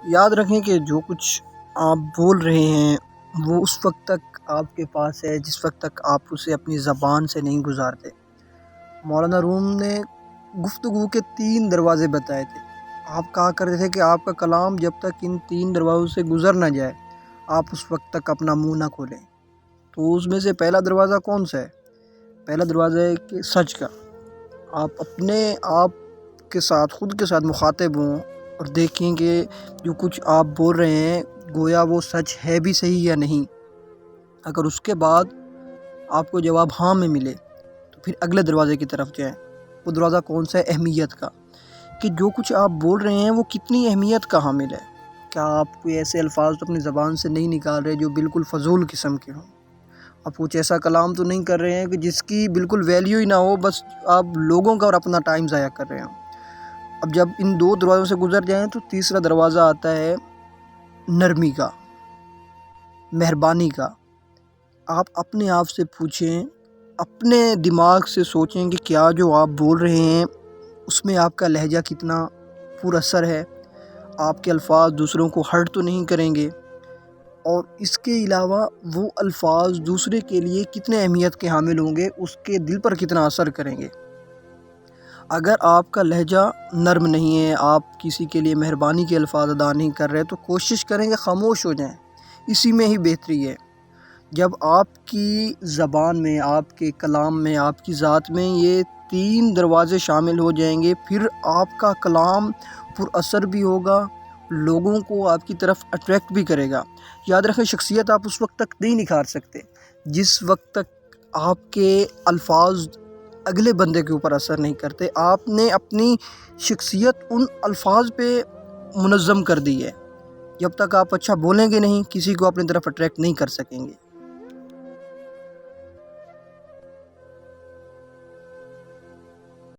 یاد رکھیں کہ جو کچھ آپ بول رہے ہیں وہ اس وقت تک آپ کے پاس ہے جس وقت تک آپ اسے اپنی زبان سے نہیں گزارتے۔ مولانا روم نے گفتگو کے 3 دروازے بتائے تھے۔ آپ کہا کرتے تھے کہ آپ کا کلام جب تک ان 3 دروازوں سے گزر نہ جائے آپ اس وقت تک اپنا منہ نہ کھولیں۔ تو اس میں سے پہلا دروازہ کون سا ہے؟ پہلا دروازہ ہے کہ سچ کا۔ آپ اپنے آپ کے ساتھ خود کے ساتھ مخاطب ہوں اور دیکھیں کہ جو کچھ آپ بول رہے ہیں گویا وہ سچ ہے بھی صحیح یا نہیں۔ اگر اس کے بعد آپ کو جواب ہاں میں ملے تو پھر اگلے دروازے کی طرف جائیں۔ وہ دروازہ کون سا ہے؟ اہمیت کا، کہ جو کچھ آپ بول رہے ہیں وہ کتنی اہمیت کا حامل ہے۔ کیا آپ کوئی ایسے الفاظ تو اپنی زبان سے نہیں نکال رہے جو بالکل فضول قسم کے ہوں؟ آپ کچھ ایسا کلام تو نہیں کر رہے ہیں کہ جس کی بالکل ویلیو ہی نہ ہو، بس آپ لوگوں کا اور اپنا ٹائم ضائع کر رہے ہوں۔ اب جب ان 2 دروازوں سے گزر جائیں تو تیسرا دروازہ آتا ہے نرمی کا، مہربانی کا۔ آپ اپنے آپ سے پوچھیں، اپنے دماغ سے سوچیں کہ کیا جو آپ بول رہے ہیں اس میں آپ کا لہجہ کتنا پر اثر ہے، آپ کے الفاظ دوسروں کو ہرٹ تو نہیں کریں گے، اور اس کے علاوہ وہ الفاظ دوسرے کے لیے کتنے اہمیت کے حامل ہوں گے، اس کے دل پر کتنا اثر کریں گے۔ اگر آپ کا لہجہ نرم نہیں ہے، آپ کسی کے لیے مہربانی کے الفاظ ادا نہیں کر رہے، تو کوشش کریں کہ خاموش ہو جائیں، اسی میں ہی بہتری ہے۔ جب آپ کی زبان میں، آپ کے کلام میں، آپ کی ذات میں یہ 3 دروازے شامل ہو جائیں گے، پھر آپ کا کلام پر اثر بھی ہوگا، لوگوں کو آپ کی طرف اٹریکٹ بھی کرے گا۔ یاد رکھیں، شخصیت آپ اس وقت تک نہیں نکھار سکتے جس وقت تک آپ کے الفاظ اگلے بندے کے اوپر اثر نہیں کرتے۔ آپ نے اپنی شخصیت ان الفاظ پہ منظم کر دی ہے۔ جب تک آپ اچھا بولیں گے نہیں، کسی کو اپنی طرف اٹریکٹ نہیں کر سکیں گے۔